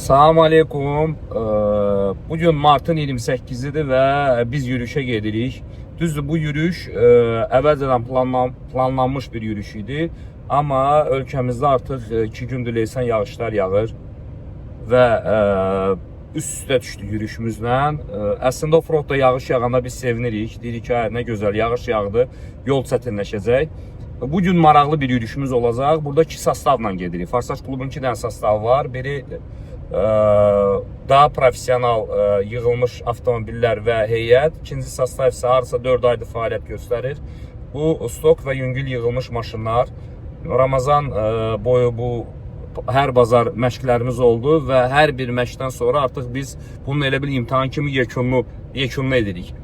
Salam aleykum. Bugün martın 28'idir və biz yürüyüşə gedirik. Düzdür, bu yürüyüş əvvəlcədən planlanmış bir yürüyüş idi. Amma ölkəmizdə artıq 2 gündür leysan yağışlar yağır və üst-üstə düşdü yürüyüşümüzlə. Əslində o frontda yağış yağanda biz sevinirik. Deyirik ki, nə gözəl yağış yağdı, yol çətinləşəcək. Bugün maraqlı bir yürüyüşümüz olacaq. Burada 2 sastavla gedirik. Farsaj klubun 2 dənə sastavı var. Biri daha profesyonal yığılmış avtomobillər və heyət. İkinci sastav isə harasa 4 aydır fəaliyyət göstərir. Bu stok və yüngül yığılmış maşınlar. Ramazan boyu bu hər bazar məşqlərimiz oldu və hər bir məşqdən sonra artıq biz bunun elə bir imtahan kimi yekununu edirik.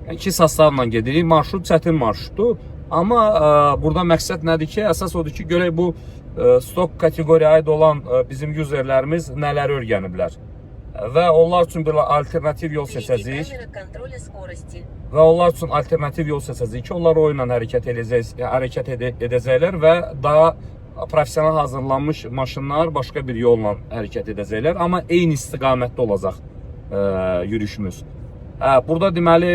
Yəni 2 sastavla gedirik. Marşrut çətin marşrutdur. Amma burada məqsəd nədir ki, əsas odur ki, görək bu stok kateqoriyaya aid olan bizim userlərimiz nələr öyrəniblər. Və onlar üçün bir alternativ yol seçəcəyik. Və onlar üçün alternativ yol seçəcəyik ki, onlar oyunla hərəkət edəcəklər və daha profesional hazırlanmış maşınlar başqa bir yolla hərəkət edəcəklər. Amma eyni istiqamətdə olacaq yürüyüşümüz. Burada deməli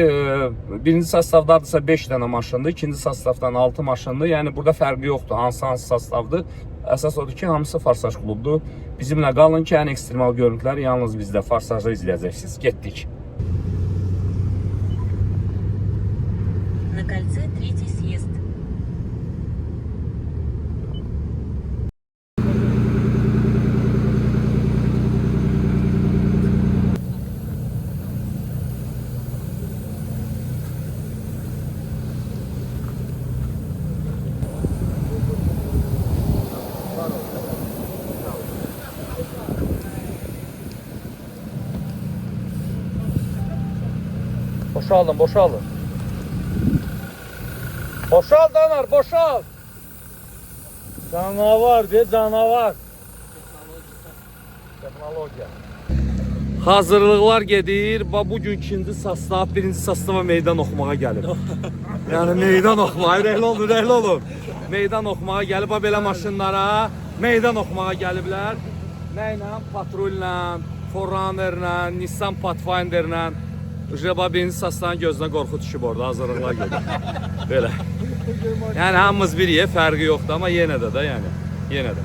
birinci sastavdadırsa 5 dənə maşındır, ikinci sastavdan 6 maşındır. Yəni burada fərqi yoxdur hansı sastavdır. Əsas odur ki, hamısı Farsaj klubdur. Bizimlə qalın ki, ən ekstremal görüntüləri yalnız bizdə Farsajda izləyəcəksiniz. Getdik. На кольце 3-й съезд. Boşalın, boşalın. Boşal Danar, boşal. Canavar de, canavar. Texnologiya. Hazırlıqlar gedir. Bugün ikinci sastav, birinci sastava meydan oxumağa gəlib. Yəni meydan oxumağa, rəhlə olur. Meydan oxumağa gəlib, belə maşınlara meydan oxumağa gəliblər. Nə ilə? Patrulla, Forerunnerlə, Nissan Pathfinderlə. Birinci sastavın gözünə qorxu düşüb orada, hazırlıqlar gedir. Belə. Yəni hamımız bir yer, fərqi yoxdur, amma yenə də yəni, yenə də.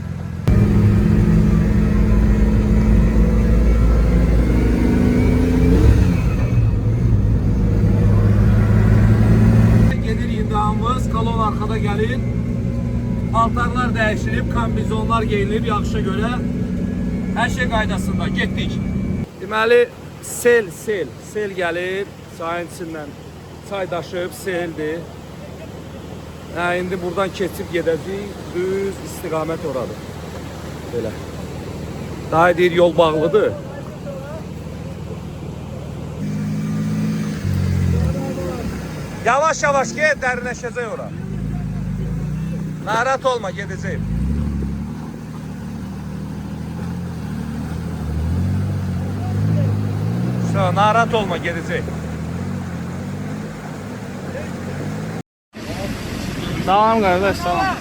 Gedir indi hamımız, kolon arxada gəlir. Paltarlar dəyişilib, kombinizonlar geyinilib yağışa görə. Hər şey qaydasında, getdik. Deməli, sel gəlir, çayın içindən çay daşıb, seldir. İndi buradan keçib gedəcəyik, düz istiqamət oradır. Belə. Daha deyir, yol bağlıdır. Yavaş-yavaş ged, dərinləşəcək ora. Narahat olma, gedəcəyim. Narahat olma, gedəcək. Tamam kardeş, tamam.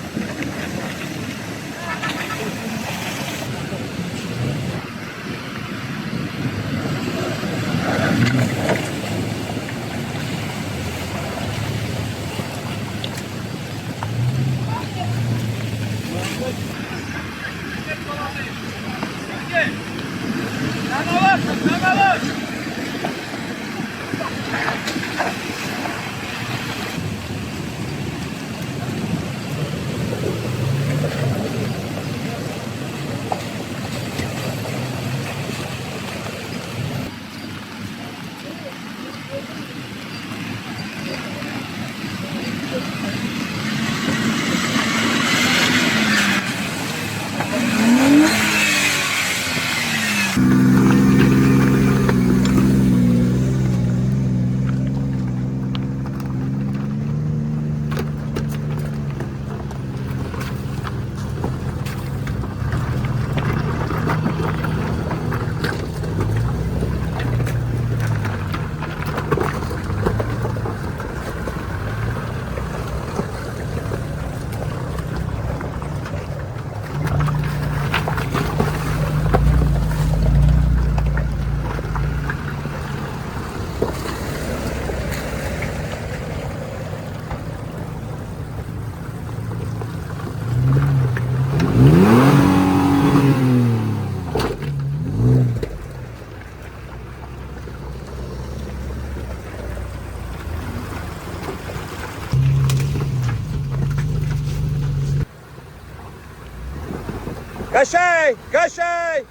Qəşəng, qəşəng.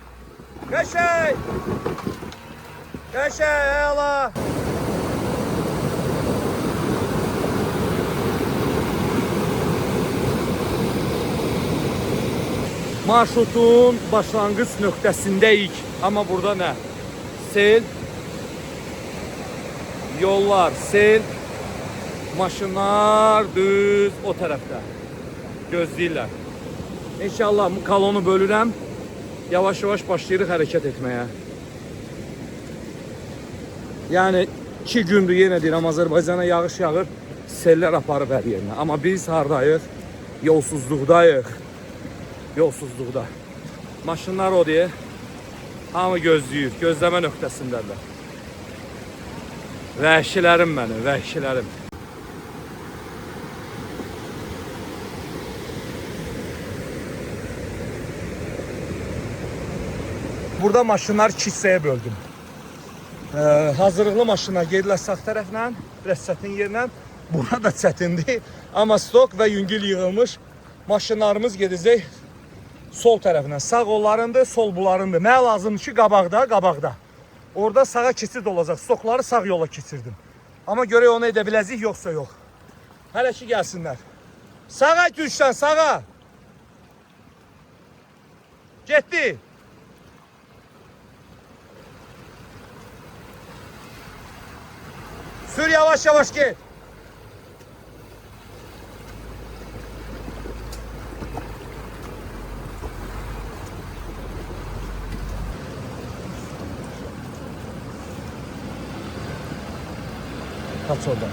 Qəşəng. Qəşəng, əla. Marşrutun başlanğıç nöqtəsindəyik. Amma burada nə? Sel, yollar, sel, maşınlar düz o tərəfdə gözləyirlər. İnşallah bu kolonu bölürəm. Yavaş-yavaş başlayırıq hərəkət etməyə. Yəni 2 gündür yenə deyirəm Azərbaycana yağış yağır, sellər aparıb hər yerinə. Amma biz hardayıq? Yolsuzluqdayıq. Yolsuzluqda. Maşınlar o deyə hamı gözləyir, gözləmə nöqtəsindədir. Vəhşilərim mənim, vəhşilərim. Burada maşınlar 2 hissəyə böldüm. Hazırlıqlı maşınlar gedirlər sağ tərəflə, biraz çətin yerlə. Bura da çətindir. Amma stok və yüngül yığılmış maşınlarımız gedəcək sol tərəfindən. Sağ onlarındır, sol bularındır. Mənə lazımdır ki, qabaqda, qabaqda. Orada sağa keçid olacaq. Stokları sağ yola keçirdim. Amma görək onu edə biləcəyik, yoxsa yox. Hələ ki, gəlsinlər. Sağa gücdən, sağa. Getdi. Sür, yavaş yavaş git. Kaç oradan.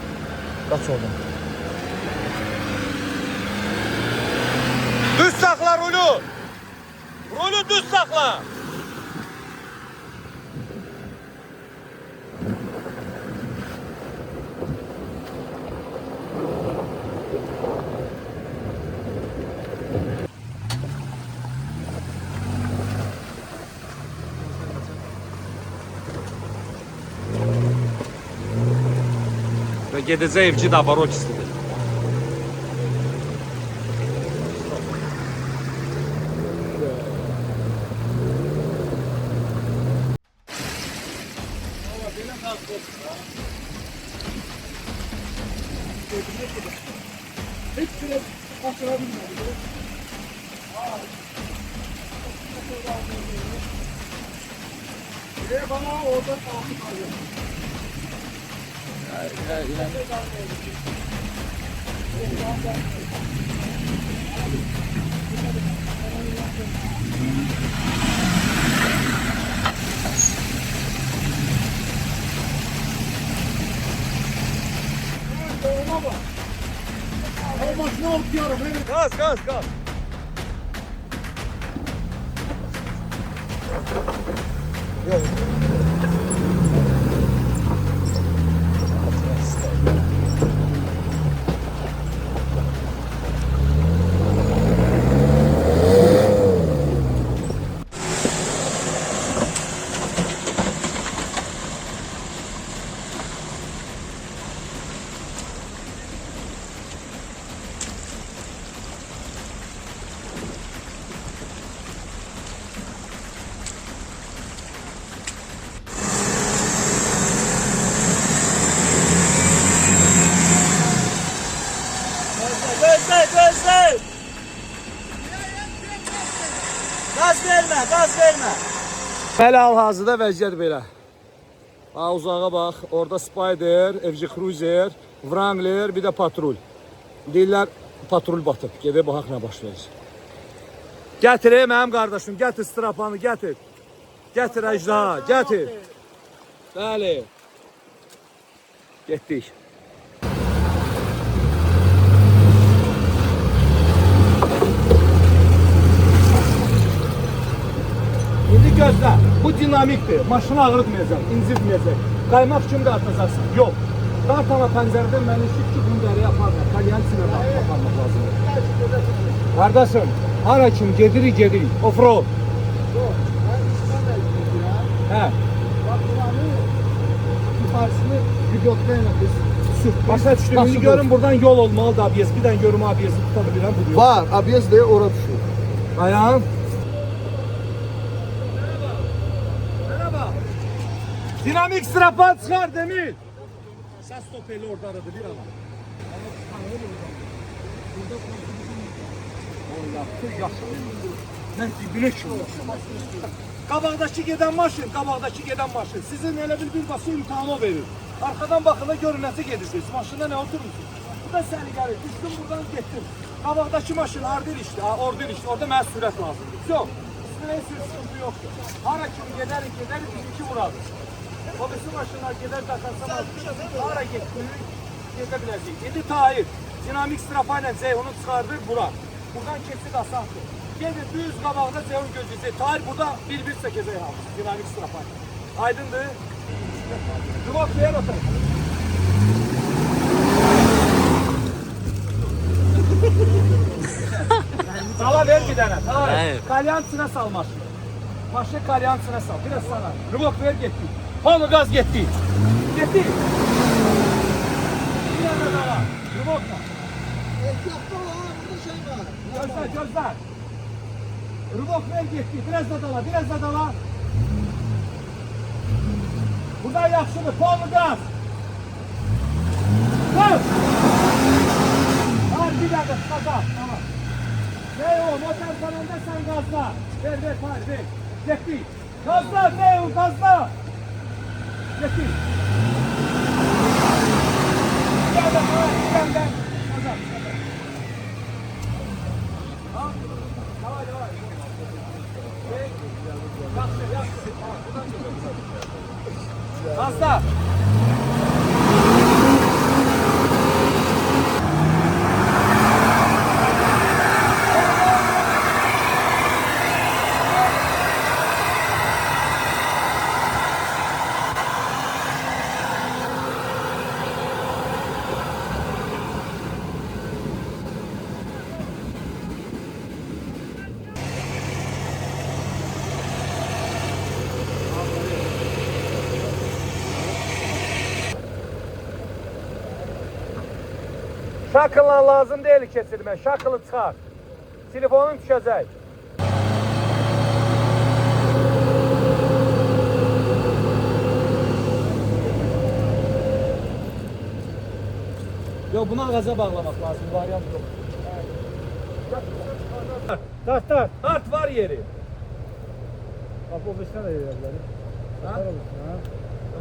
Kaç oradan. Düz sakla rolü. Rolü düz sakla. Ve gedəcək evci Dabarokisidir. Bana orada kalkıp alıyor. Başına okuyorum. Gaz, gaz, gaz. Yok. Gözle. Gaz verme, gaz verme. Hal-hazırda vəziyyət belə. Ha, uzağa bax, orada Spider, FJ Cruiser, Wrangler, bir də patrul. Deyirlər, patrul batıb. Gedək baxaq nə baş verir. Gətir mənim qardaşım, gətir strapanı, gətir. Gətir əcdaha, gətir. Bəli. Getdik. İndi gözlə, bu dinamikdir. Maşını ağrıtmayacaq, incitməyəcək. Qaymaq kimi dartacaqsın. Yox. Dart ana pəncərədən məni şük ki, bunu dərəyə aparmır. Kalyan içinə aparmaq lazımdır. Qardaşım, hara kim gedirik. Offroad. Hə. Bak buranı yukarısını videotlayla biz sürtmeyiz. Başa düşdüm. İndi görün buradan yol olmalıdır ABS. Bir dənə görüm ABS-i tuta bilirəm. Var, ABS de oraya düşüyor. Ayağım. Dinamik strapan çıkar Demir. Sen stopeli orada aradı bir ama. Ben dibine çıkıyorum. Qabaqdakı gedən maşın, qabaqdakı gedən maşın. Sizin elə bir bası imtihanı verir. Arkadan bakın da görün nasıl gedirsiniz. Maşında ne oturmuşsunuz? Bu da seni gəlir. Düşdüm buradan getdim. Qabaqdakı maşın orada ilişdi. Orada mənə sürət lazımdır. Yok. Üstüne hiç sıkıntı yoktur. Hara kimi gedərik, bizimki buradır. O bizim maşınlar gedər takarsamaz. Hara getdik, gedə biləcəyik. İndi Tahir, dinamik strafayla Ceyhun'u çıxardı bura. Buradan keçid asandır. Gedir düz qabağda Ceyhun gözləyəcək. Tahir burada bir çəkəcək hamı. Dinamik strafayla. Aydındır. Rıvak ver o tarafa. Sala ver bir tane. Hayır. Kalyansına sal maşını. Maşını kalyansına sal. Biraz sana. Rıvak ver gitti. Pamuk gaz gitti. Gitti. Bir yana da var. Rıvakla. Gözler. Rıvak ver gitti. Biraz da dala. Buradan yaxşıdır. Pamuk gaz. Gaz. Var bir dakika. Çıkacaq. Tamam. Ne o? Motor kanalında sen gazla. Ver. Gitti. Gazla ne o? Gazla. Gitti. Gel. Gazla. Gazla. Şakılla lazım değil kesilme. Şakılı çıkar. Telefonun düşecek. Yok bunu ağaca bağlamak lazım. Varyant yok. Tart var yeri. Kapı ofisine de yerler. Ha?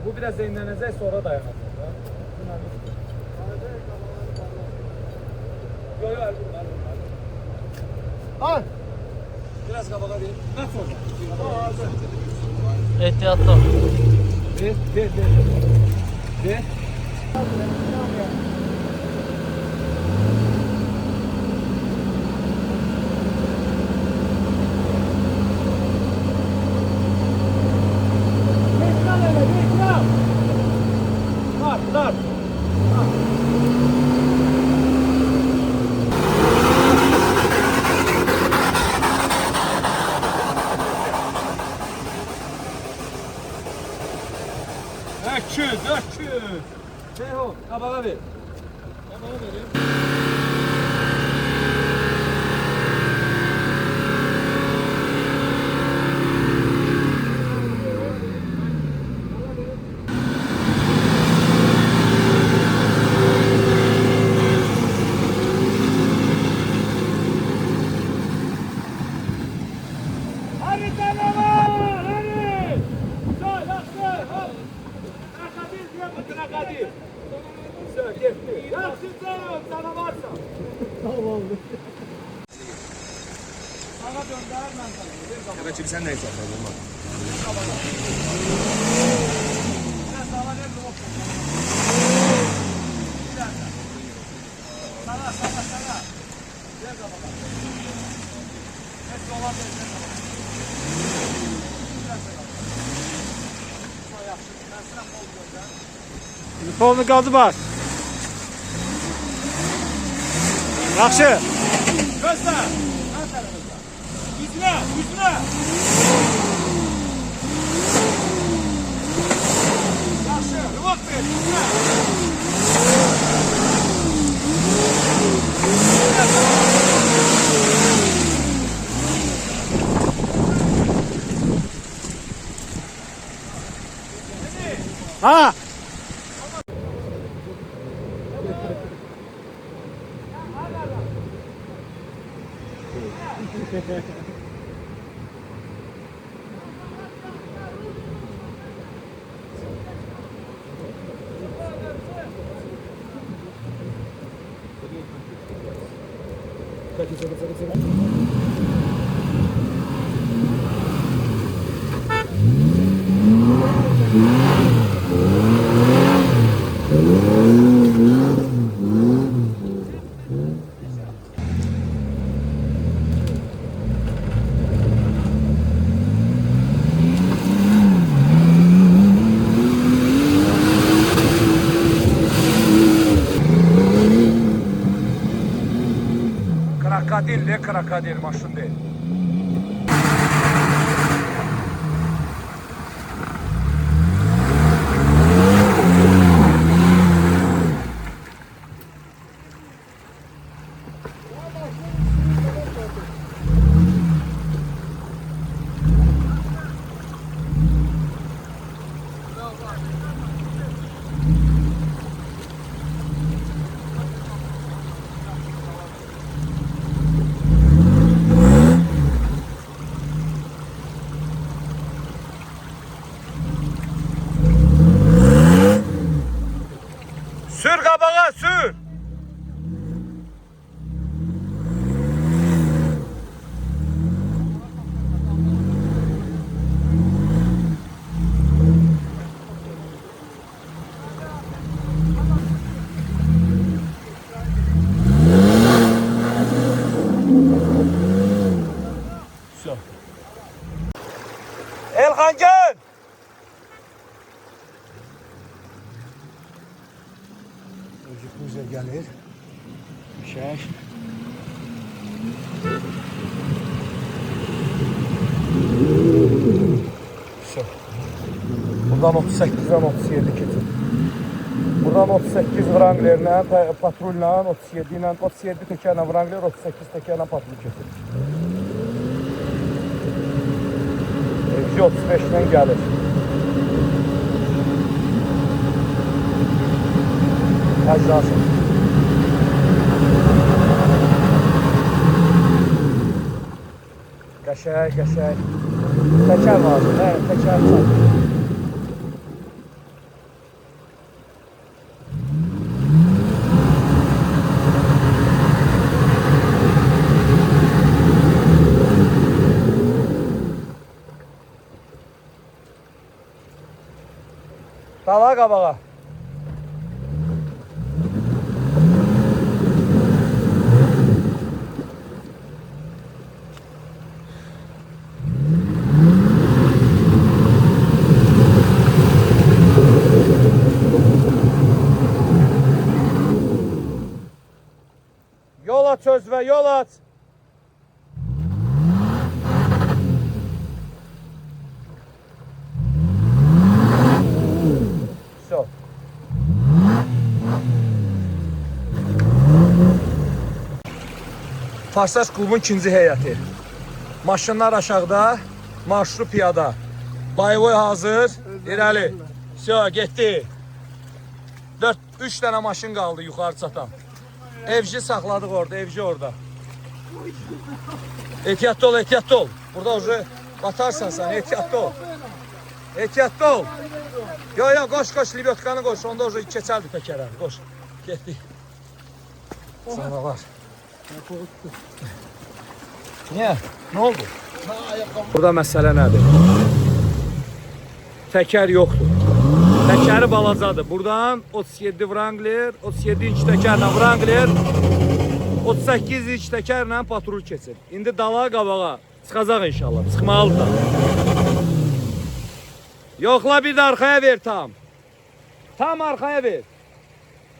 Bu biraz eğlenecek sonra dayanacak. Yok al. Biraz kabağa ver. Kaç orada? Ehtiyatlı. Ver. Dar. Öküz. Ceyhun, kabağa ver. Kabağa vereyim. Evet, sen ne hesapladın? Sana. Gel kabağa. Hep dolan Kolunu gazı bas. Yaxşı. Gözler. Yüzüne. Yaxşı. Rıvak ver. Yüzüne. Ha! Krokodil maşın değil. Sür kabağa sür. Elhan gel. Öcükümüze gelir. Şaş. Buradan 38'den 37 keçir. Buradan 38 Wrangler'le, patrulla 37 ile 37 tekerlə Wrangler, 38 tekerlə patrul keçir. Evci 35'den gelir. Aşağısın. Qəşəng, qəşəng. Təkər lazım, hə, təkər lazım. Dala qabağa. Yol aç Özve, yol aç. Все. Farsaj klubun ikinci heyəti. Maşınlar aşağıda, marşru piyada. Bayvoy hazır, irəli. Все, getdi. 3 dənə maşın qaldı yuxarı çatan. Evci saxladıq orada, evci orada. Ehtiyatlı ol, ehtiyatlı ol. Burada уже batarsan sen, ehtiyatlı ol. Ehtiyatlı ol. Yo yo, koş koş, libyotkanı koş. Onda уже keçərdi təkərə. Koş. Getdik. Sana var. Niye? Ne oldu? Burada məsələ nədir? Təkər yoxdur. Təkəri balacadır. Buradan 37 Wrangler, 37 inç təkərlə Wrangler, 38 inç təkərlə patrul keçir. İndi dala qabağa çıxacaq inşallah. Çıxmalıdır da. Yoxla, bir də arxaya ver tam. Tam arxaya ver.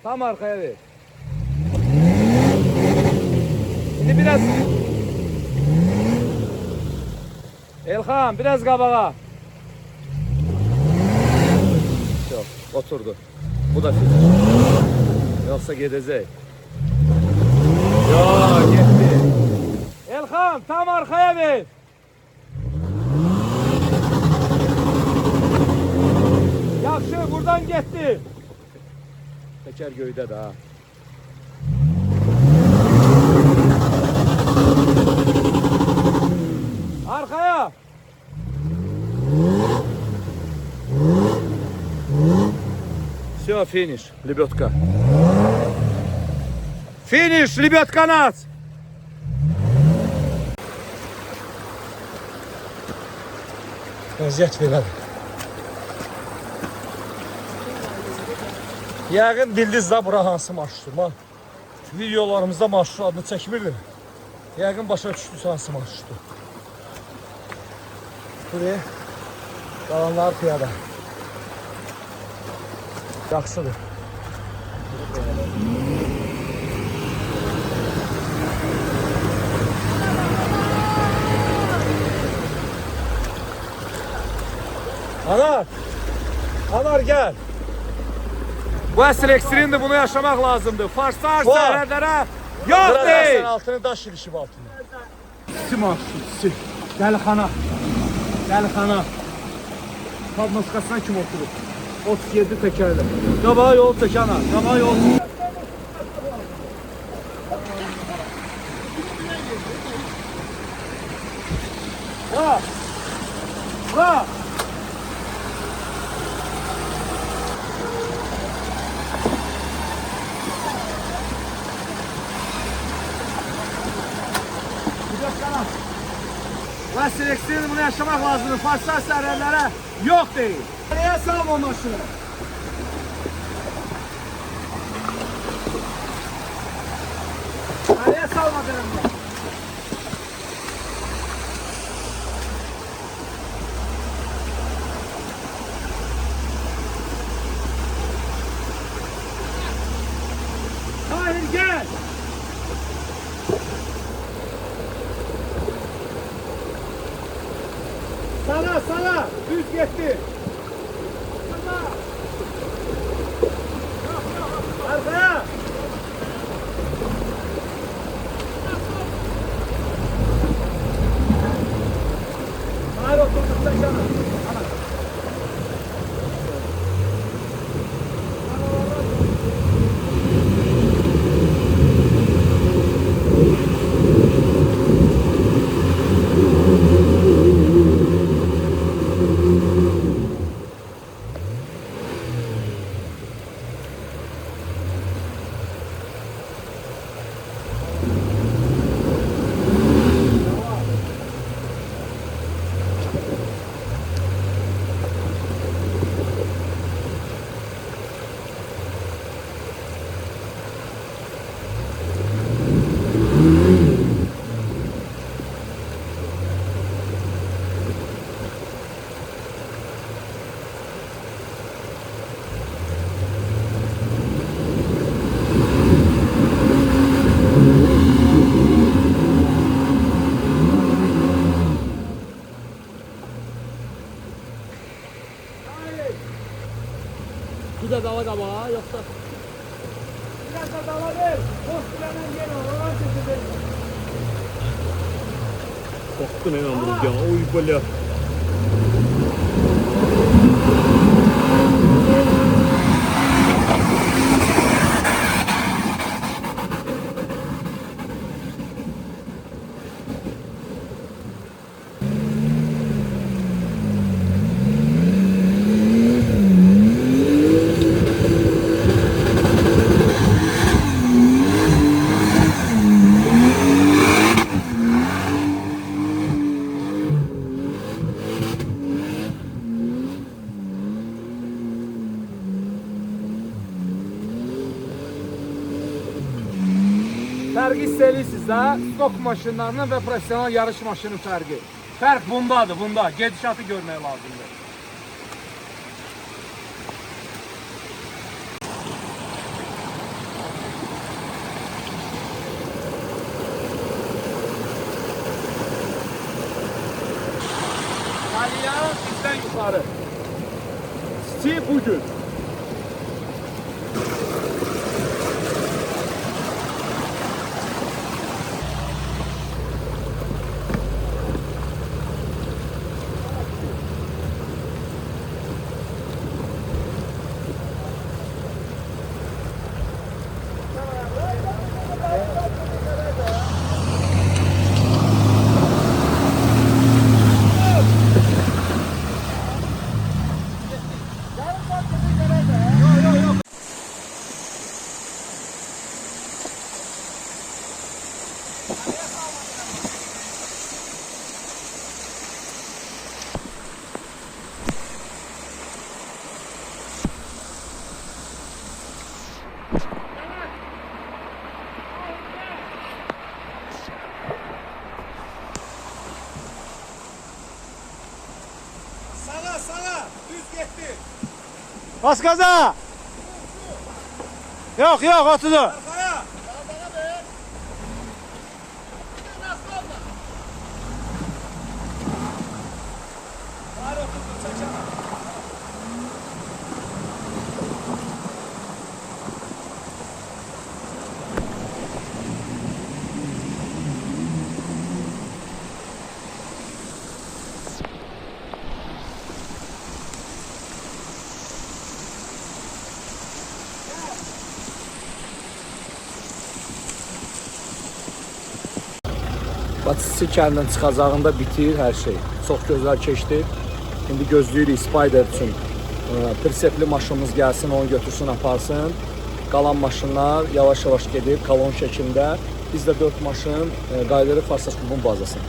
Tam arxaya ver. İndi biraz... Elxan, biraz qabağa. Yok, oturdu. Bu da fizik. Yoksa gidecek. Yok, gitti. Elxan, tam arkaya ver. Yaxşı, burada Yoldan getdi. Təkər göydə də ha. Arkaya. Все, finish, lebedka. Finish, lebedka nas. Vəziyyət belədir. Yəqin bildiniz də bura hansı marşrutdur. Videolarımızda marşrut adını çəkmirdim. Yəqin başa düşdünüz hansı marşrutdur. Buraya qalanlar piyada. Yaxşıdır. Anar! Anar gel! Bu əsr ekstrimdir, bunu yaşamaq lazımdır. Farslar Var. sərhədlərə yox Burada deyil. dersen altını daş ilişib altını. Sima, si. Gəl xana. Gəl xana. Padmaskasına kim oturur? 37 təkərlə. Qabağa yol çək ana. Qabağa yol çək. Ha! Ha! Vəsir ekstremini bunu yaşamaq lazımdır. Farslar sərhədlərə yox deyil. Nereye salma maşını? Nereye salma derim ben? Tahir gel. Sana düz gitti. Arkaya. Hayır otobüsten yana. Bir de dala qabağa, yoxsa Biraz da dala ver. Post bilenen yer var. Oradan çekilir. qorxdu nə yandı ya. Oy belə. Fərqi hiss edirsiniz də, stok maşınlarının və professional yarış maşının fərqi. Fərq bundadır, bunda. Gedişatı görmək lazımdır. Aliya bizdən yuxarı. Sti bugün. getdi. Bas gaza. Yok yok 30. Arxaya. Hayır, 30 çəkəm. Batisi kəndindən çıxacağında bitir hər şey. Çox gözəl keçdi. İndi gözləyirik Spider üçün persepli maşınımız gəlsin, onu götürsün, aparsın. Qalan maşınlar yavaş-yavaş gedib kolon şəklində. Biz də 4 maşın qayıdırıq Farsaj klubun bazasına.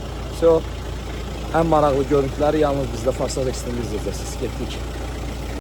Ən maraqlı görüntüləri yalnız bizdə Farsaj Extremdə izləyəcəksiniz. Getdik.